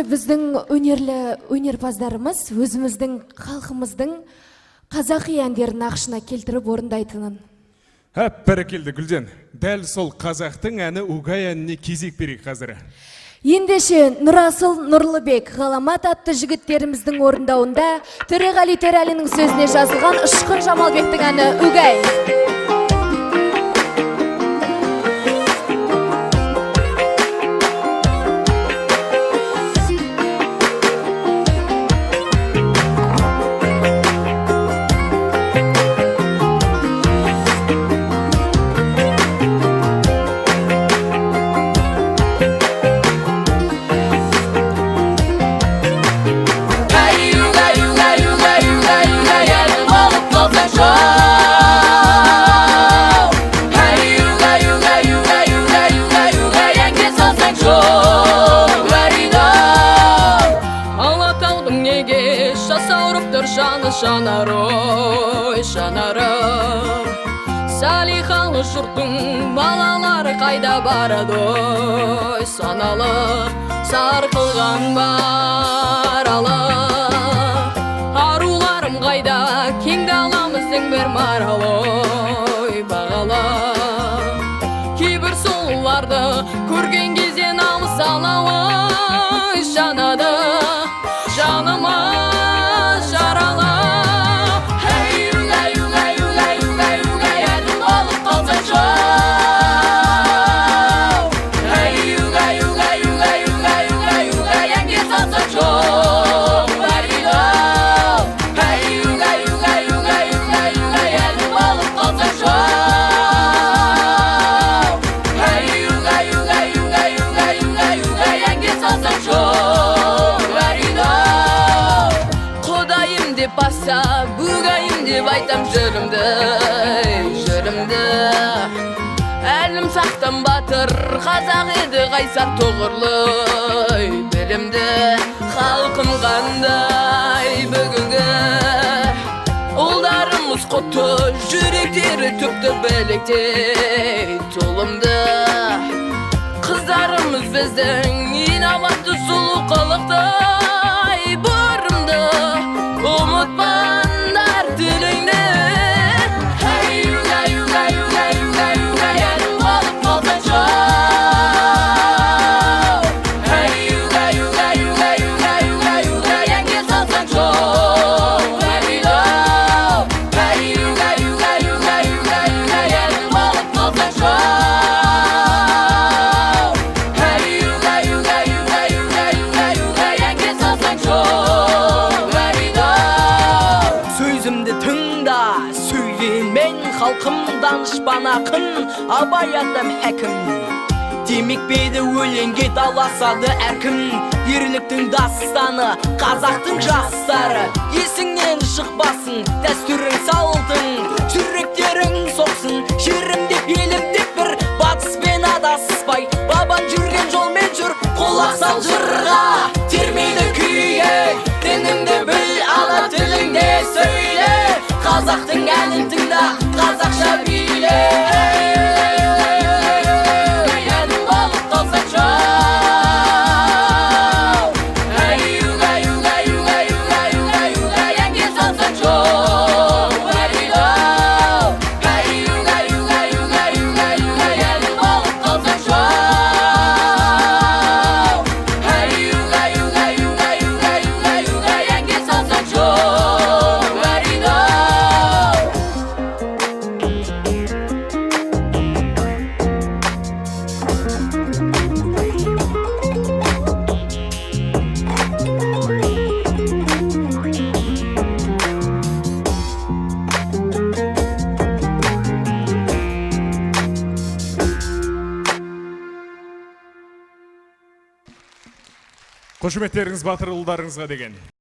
біздің өнерпаздарымыз өзіміздің халқымыздың қазақи әндерін нақышына келтіріп орындайтынын. Бәрекелді Гүлден, дәл сол қазақтың әні Угай әніне кезек берейік қазір. Ендеше Нұрасыл Нұрлыбек ғаламат атты жігіттеріміздің орындауында Төреғали Төрәлінің сөзіне жазылған Ұшқын Жамалбектің әні Угай. Жанарым салихалы жұрттың балалары қайда барады ой, саналы сарқылған баралы аруларым қайда кең даламыздың бір маралы ой, бағалы кейбір сұлуларды көрген кезде намыс алауы жанады жаныма жаралы. Баса бүгайым деп айтам жырымды әлім сақтан батыр қазақ еді қайсар тоғырлы білімді халқым қандай бүгінгі ұлдарымыз құтты жүректері түпті білектей тұлымды қыздарымыз біздің инабатты сұлу қылықты ұмытпаңдар тіліңді халқым данышпан ақын абай атам хәкім демек бейді өлеңге таласады әркім ерліктің дастаны қазақтың жастары есіңнен шықпасын дәстүрің салтың жүректерің соқсын жерім деп елім деп бір батыспен адаспай бабан жүрген жолмен жүр құлақ сал жырға термейді күйге дініңді біл ана тіліңде сөйле қазақтың әнін тыңда қазақша биле әнім болып қалсаң жау әнге салсаң жау әнім болып қалсаң жау әнге салсаң жау. Қошеметтеріңіз батыр ұлдарыңызға деген.